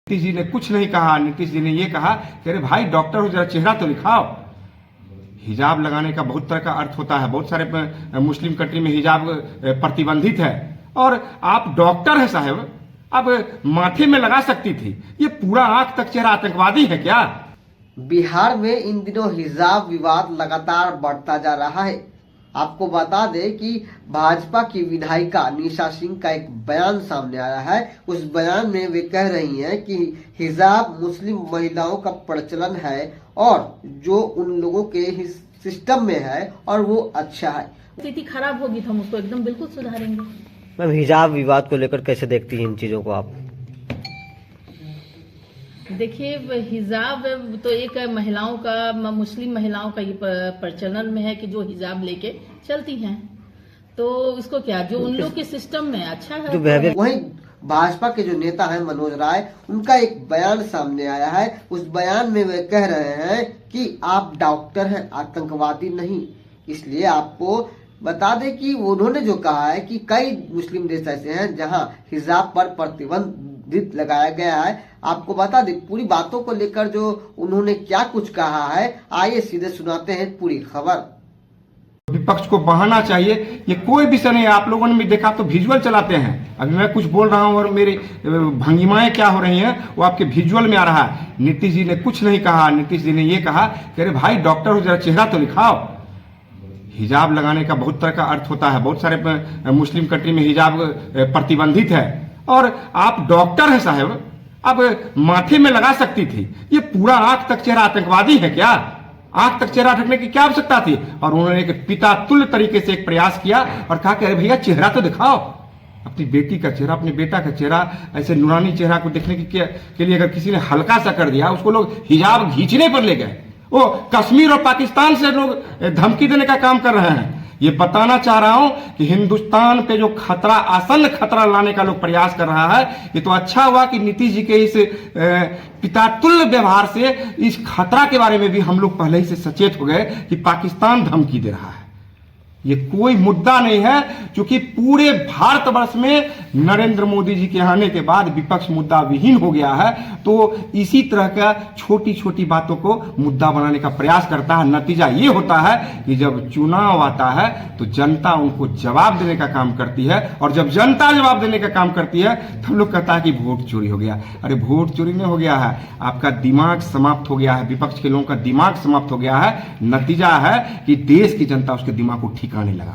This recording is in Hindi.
नीतीश जी ने कुछ नहीं कहा। नीतीश जी ने ये कहा कि अरे भाई डॉक्टर हो, जरा चेहरा तो दिखाओ। हिजाब लगाने का बहुत तरह का अर्थ होता है। बहुत सारे मुस्लिम कंट्री में हिजाब प्रतिबंधित है और आप डॉक्टर हैं साहब, आप माथे में लगा सकती थी। ये पूरा आंख तक चेहरा आतंकवादी है क्या? बिहार में इन दिनों हिजाब विवाद लगातार बढ़ता जा रहा है। आपको बता दें कि भाजपा की विधायिका निशा सिंह का एक बयान सामने आया है। उस बयान में वे कह रही हैं कि हिजाब मुस्लिम महिलाओं का प्रचलन है और जो उन लोगों के सिस्टम में है और वो अच्छा है। स्थिति खराब होगी तो हम उसको एकदम बिल्कुल सुधारेंगे। मैम, हिजाब विवाद को लेकर कैसे देखती हैं इन चीजों को आप? देखिए, हिजाब तो एक महिलाओं का, मुस्लिम महिलाओं का ये प्रचलन में है कि जो हिजाब लेके चलती हैं, तो इसको क्या, जो उन लोग के सिस्टम में अच्छा है। वहीं भाजपा के जो नेता हैं मनोज राय, उनका एक बयान सामने आया है। उस बयान में वे कह रहे हैं कि आप डॉक्टर हैं, आतंकवादी नहीं। इसलिए आपको बता दें कि उन्होंने जो कहा है कि कई मुस्लिम देश ऐसे हैं जहां हिजाब पर प्रतिबंधित लगाया गया है। आपको बता दें पूरी बातों को लेकर जो उन्होंने क्या कुछ कहा है, आइए सीधे सुनाते हैं पूरी खबर। विपक्ष को बहाना चाहिए, ये कोई विषय नहीं है। आप लोगों ने भी देखा तो विजुअल चलाते हैं। अभी मैं कुछ बोल रहा हूं और मेरी भंगिमाएं क्या हो रही हैं वो आपके विजुअल में आ रहा है। नीतीश जी ने कुछ नहीं कहा। नीतीश जी ने ये कहा कि अरे भाई डॉक्टर हो, जरा चेहरा तो दिखाओ। हिजाब लगाने का बहुत तरह का अर्थ होता है। बहुत सारे मुस्लिम कंट्री में हिजाब प्रतिबंधित है और आप डॉक्टर हैं साहब, आप माथे में लगा सकती थी। ये पूरा आंख तक चेहरा आतंकवादी है क्या? आंख तक चेहरा ढकने की क्या आवश्यकता थी? और उन्होंने एक पिता तुल्य तरीके से एक प्रयास किया और कहा कि अरे भैया चेहरा तो दिखाओ। अपनी बेटी का चेहरा, अपने बेटा का चेहरा, ऐसे नूरानी चेहरा को देखने के लिए अगर किसी ने हल्का सा कर दिया, उसको लोग हिजाब खींचने पर ले गए। वो कश्मीर और पाकिस्तान से लोग धमकी देने का काम कर रहे हैं। ये बताना चाह रहा हूं कि हिंदुस्तान पे जो खतरा, आसन्न खतरा लाने का लोग प्रयास कर रहा है, ये तो अच्छा हुआ कि नीतीश जी के इस पितातुल्य व्यवहार से इस खतरा के बारे में भी हम लोग पहले ही से सचेत हो गए कि पाकिस्तान धमकी दे रहा है। ये कोई मुद्दा नहीं है, क्योंकि पूरे भारतवर्ष में नरेंद्र मोदी जी के आने के बाद विपक्ष मुद्दा विहीन हो गया है। तो इसी तरह का छोटी छोटी बातों को मुद्दा बनाने का प्रयास करता है। नतीजा ये होता है कि जब चुनाव आता है तो जनता उनको जवाब देने का काम करती है, और जब जनता जवाब देने का काम करती है तो लोग कहता है कि वोट चोरी हो गया। अरे वोट चोरी नहीं हो गया है, आपका दिमाग समाप्त हो गया है। विपक्ष के लोगों का दिमाग समाप्त हो गया है। नतीजा है कि देश की जनता उसके दिमाग को ठिकाने लगा।